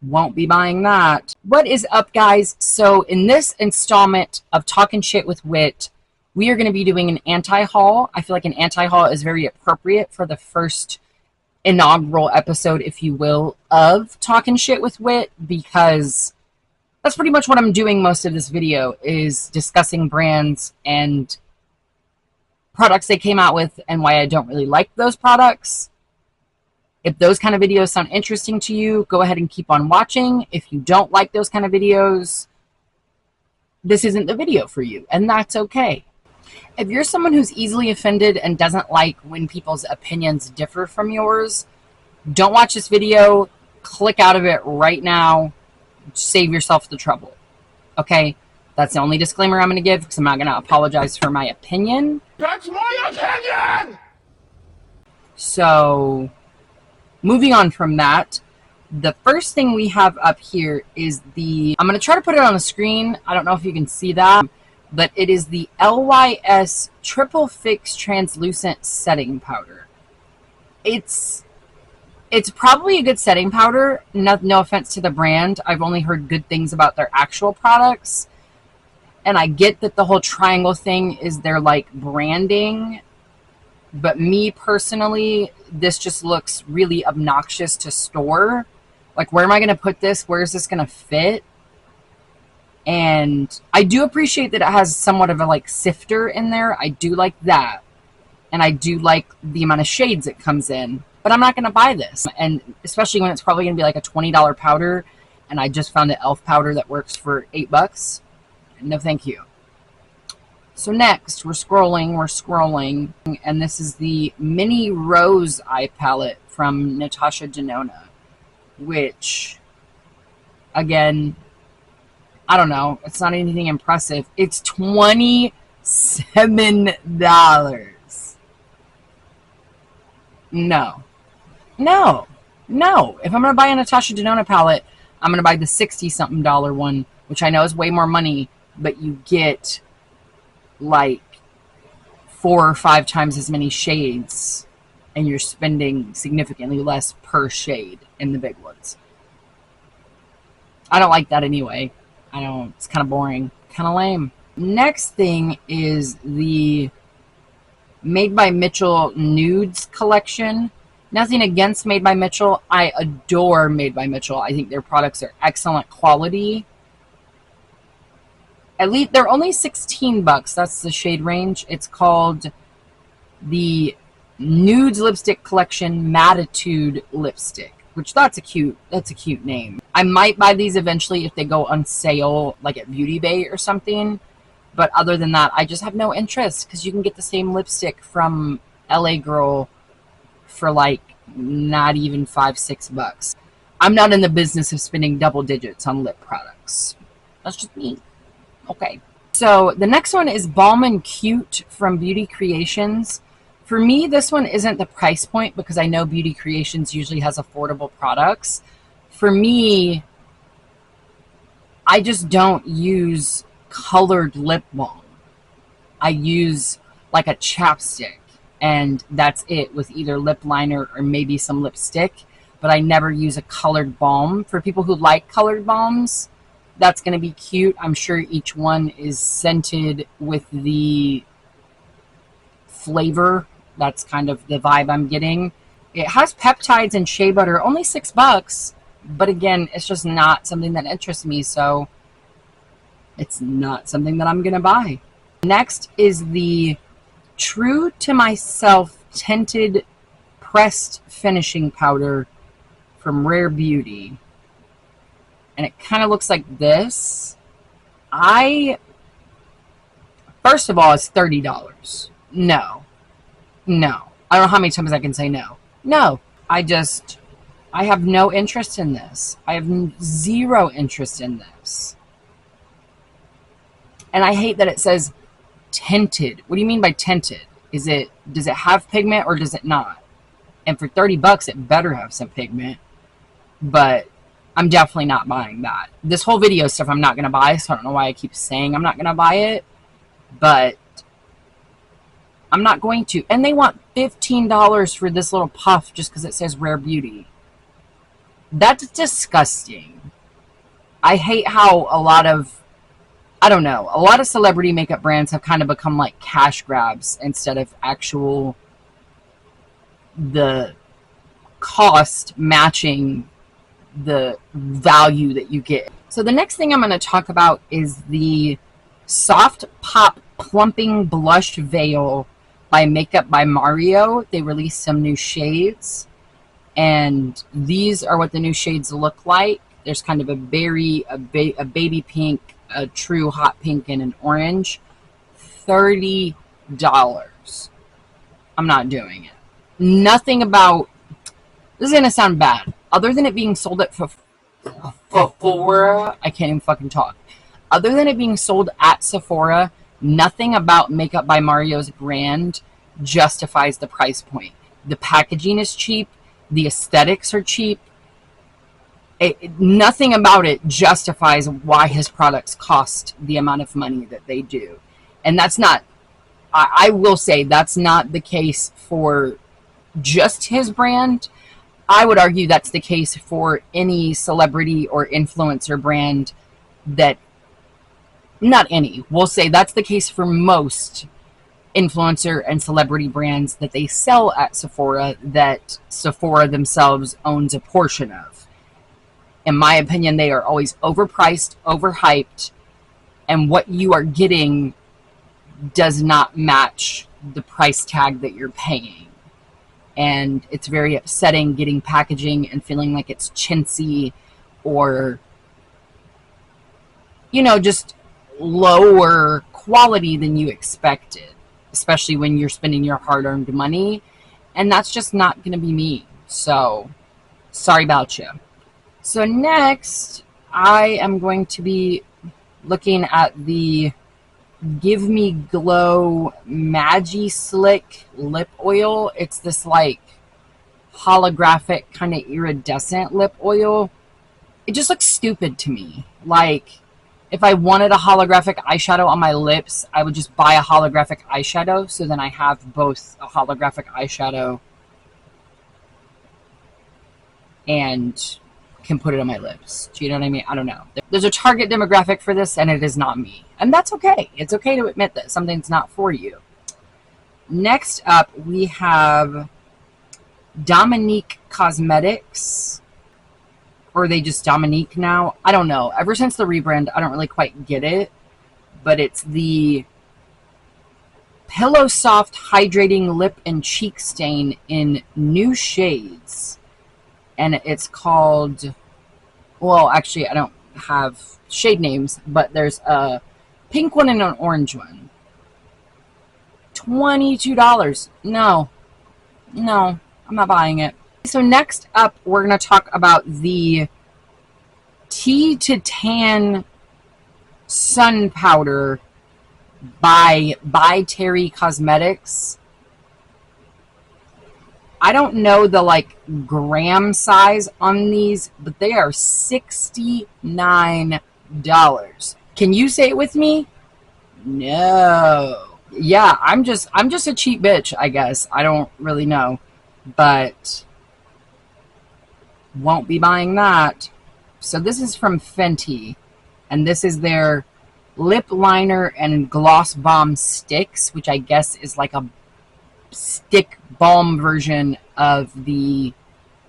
Won't be buying that. What is up, guys? So in this installment of Talking Shit with Wit, we are going to be doing an anti-haul. I feel like an anti-haul is very appropriate for the first inaugural episode, if you will, of Talking Shit with Wit, because that's pretty much what I'm doing most of this video, is discussing brands and products they came out with and why I don't really like those products. If those kind of videos sound interesting to you, go ahead and keep on watching. If you don't like those kind of videos, this isn't the video for you, and that's okay. If you're someone who's easily offended and doesn't like when people's opinions differ from yours, don't watch this video. Click out of it right now. Save yourself the trouble. Okay? That's the only disclaimer I'm going to give, because I'm not going to apologize for my opinion. That's my opinion! So, moving on from that, the first thing we have up here is I'm going to try to put it on the screen. I don't know if you can see that, but it is the LYS Triple Fix Translucent Setting Powder. It's probably a good setting powder. No offense to the brand. I've only heard good things about their actual products. And I get that the whole triangle thing is their, like, branding. But me, personally, this just looks really obnoxious to store. Like, where am I going to put this? Where is this going to fit? And I do appreciate that it has somewhat of a, like, sifter in there. I do like that. And I do like the amount of shades it comes in. But I'm not going to buy this. And especially when it's probably going to be like a $20 powder. And I just found an e.l.f. powder that works for $8. No, thank you. So next, we're scrolling, and this is the Mini Rose Eye Palette from Natasha Denona, which, again, I don't know, it's not anything impressive. It's $27. No. If I'm going to buy a Natasha Denona palette, I'm going to buy the $60-something one, which I know is way more money, but you get like 4 or 5 times as many shades, and you're spending significantly less per shade in the big ones. I don't like that anyway. It's kind of boring, kind of lame. Next thing is the Made by Mitchell Nudes collection. Nothing against Made by Mitchell. I adore Made by Mitchell. I think their products are excellent quality. At least they're only $16. That's the shade range. It's called the Nudes Lipstick Collection Matitude Lipstick, which that's a cute name. I might buy these eventually if they go on sale, like at Beauty Bay or something. But other than that, I just have no interest, because you can get the same lipstick from LA Girl for like not even $5-6. I'm not in the business of spending double digits on lip products. That's just me. Okay, so the next one is Balm and Cute from Beauty Creations. For me, this one isn't the price point, because I know Beauty Creations usually has affordable products. For me, I just don't use colored lip balm. I use like a chapstick, and that's it, with either lip liner or maybe some lipstick, but I never use a colored balm. For people who like colored balms, that's going to be cute. I'm sure each one is scented with the flavor. That's kind of the vibe I'm getting. It has peptides and shea butter, only $6, but again, it's just not something that interests me, so it's not something that I'm going to buy. Next is the True to Myself Tinted Pressed Finishing Powder from Rare Beauty. And it kind of looks like this. First of all, it's $30. No. I don't know how many times I can say no. No. I have no interest in this. I have zero interest in this. And I hate that it says tinted. What do you mean by tinted? Does it have pigment or does it not? And for $30, it better have some pigment. But I'm definitely not buying that. This whole video stuff I'm not going to buy, so I don't know why I keep saying I'm not going to buy it. But I'm not going to. And they want $15 for this little puff just because it says Rare Beauty. That's disgusting. I hate how a lot of, I don't know, a lot of celebrity makeup brands have kind of become like cash grabs instead of actual, the cost matching the value that you get. So the next thing I'm going to talk about is the Soft Pop Plumping Blush Veil by Makeup by Mario. They released some new shades, and these are what the new shades look like. There's kind of a berry, a baby pink, a true hot pink, and an orange. $30. I'm not doing it. Nothing about, this is going to sound bad, other than it being sold at Sephora, I can't even fucking talk. Other than it being sold at Sephora, nothing about Makeup by Mario's brand justifies the price point. The packaging is cheap. The aesthetics are cheap. Nothing about it justifies why his products cost the amount of money that they do. And that's not, I will say, that's not the case for just his brand. I would argue that's the case for any celebrity or influencer brand that, not any, we'll say that's the case for most influencer and celebrity brands that they sell at Sephora, that Sephora themselves owns a portion of. In my opinion, they are always overpriced, overhyped, and what you are getting does not match the price tag that you're paying. And it's very upsetting getting packaging and feeling like it's chintzy or, you know, just lower quality than you expected, especially when you're spending your hard-earned money. And that's just not going to be me. So, sorry about you. So next, I am going to be looking at the Give Me Glow Magi Slick Lip Oil. It's this like holographic kind of iridescent lip oil. It just looks stupid to me. Like, if I wanted a holographic eyeshadow on my lips, I would just buy a holographic eyeshadow, so then I have both a holographic eyeshadow and can put it on my lips. Do you know what I mean? I don't know. There's a target demographic for this, and it is not me. And that's okay. It's okay to admit that something's not for you. Next up, we have Dominique Cosmetics. Or are they just Dominique now? I don't know. Ever since the rebrand, I don't really quite get it. But it's the Pillow Soft Hydrating Lip and Cheek Stain in new shades. And it's called, well, actually, I don't have shade names, but there's a pink one and an orange one. $22. No, I'm not buying it. So next up, we're going to talk about the Tea to Tan Sun Powder by Terry Cosmetics. I don't know the like gram size on these, but they are $69. Can you say it with me? No. Yeah, I'm just a cheap bitch, I guess. I don't really know, but won't be buying that. So this is from Fenty, and this is their lip liner and gloss bomb sticks, which I guess is like a stick balm version of the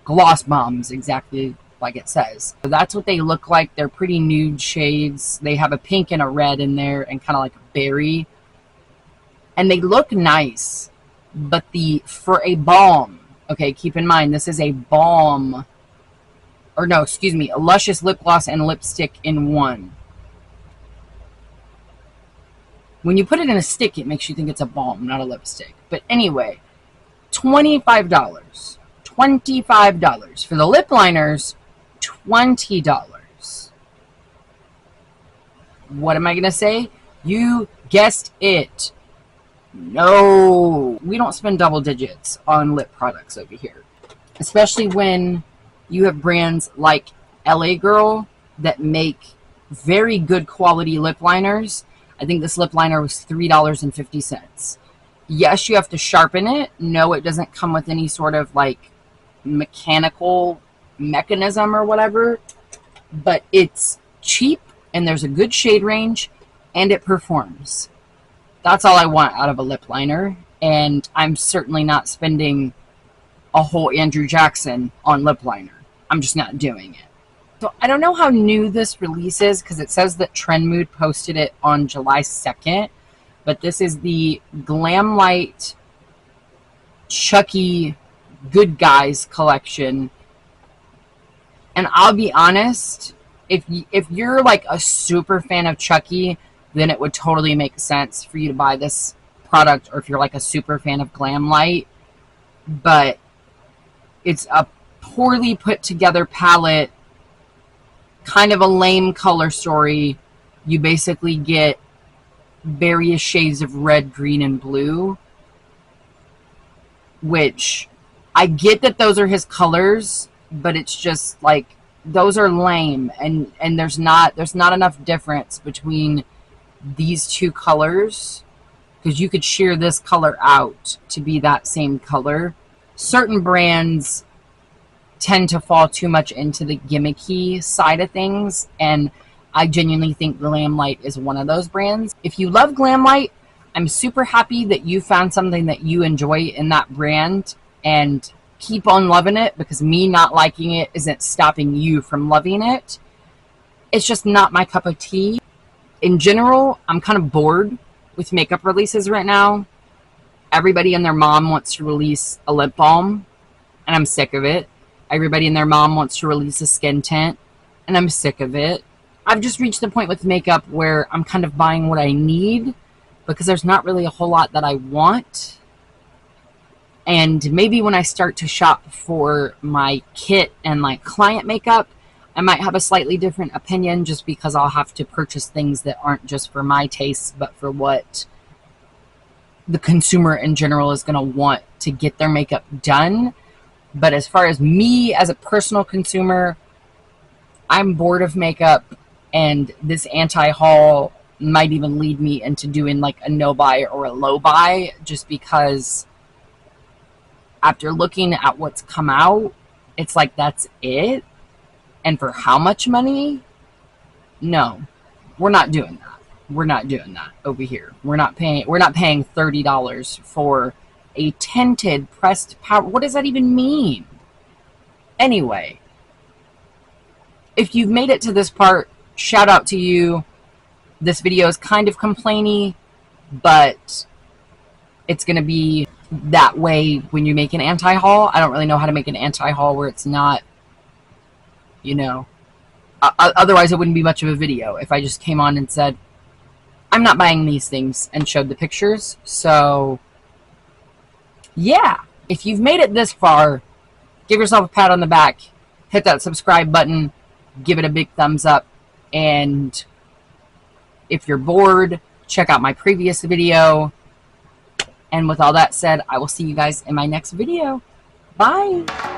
gloss bombs, exactly like it says. So that's what they look like. They're pretty nude shades. They have a pink and a red in there and kind of like a berry. And they look nice, but for a balm, okay, keep in mind this is a balm, or no, excuse me, a luscious lip gloss and lipstick in one. When you put it in a stick, it makes you think it's a balm, not a lipstick. But anyway, $25. $25. For the lip liners, $20. What am I going to say? You guessed it. No. We don't spend double digits on lip products over here. Especially when you have brands like LA Girl that make very good quality lip liners. I think this lip liner was $3.50. Yes, you have to sharpen it. No, it doesn't come with any sort of like mechanical mechanism or whatever, but it's cheap and there's a good shade range and it performs. That's all I want out of a lip liner, and I'm certainly not spending a whole Andrew Jackson on lip liner. I'm just not doing it. So I don't know how new this release is because it says that Trend Mood posted it on July 2nd, but this is the Glam Light Chucky Good Guys collection. And I'll be honest, if you're like a super fan of Chucky, then it would totally make sense for you to buy this product, or if you're like a super fan of Glam Light. But it's a poorly put together palette, kind of a lame color story. You basically get various shades of red, green, and blue, which I get that those are his colors, but it's just like those are lame, and there's not enough difference between these two colors, because you could shear this color out to be that same color. Certain brands tend to fall too much into the gimmicky side of things, and I genuinely think Glam Light is one of those brands. If you love Glam Light, I'm super happy that you found something that you enjoy in that brand, and keep on loving it, because me not liking it isn't stopping you from loving it. It's just not my cup of tea. In general, I'm kind of bored with makeup releases right now. Everybody and their mom wants to release a lip balm, and I'm sick of it. Everybody and their mom wants to release a skin tint, and I'm sick of it. I've just reached the point with makeup where I'm kind of buying what I need, because there's not really a whole lot that I want. And maybe when I start to shop for my kit and like client makeup, I might have a slightly different opinion, just because I'll have to purchase things that aren't just for my tastes, but for what the consumer in general is going to want to get their makeup done. But as far as me as a personal consumer, I'm bored of makeup, and this anti-haul might even lead me into doing like a no buy or a low buy, just because after looking at what's come out, it's like, that's it? And for how much money? No, we're not doing that. We're not doing that over here. We're not paying $30 for a tinted pressed powder. What does that even mean? Anyway, if you've made it to this part, shout out to you. This video is kind of complainy, but it's going to be that way when you make an anti-haul. I don't really know how to make an anti-haul where it's not, you know, otherwise it wouldn't be much of a video if I just came on and said, I'm not buying these things, and showed the pictures. So yeah, if you've made it this far, give yourself a pat on the back, hit that subscribe button, give it a big thumbs up, and if you're bored, check out my previous video. And with all that said, I will see you guys in my next video. Bye!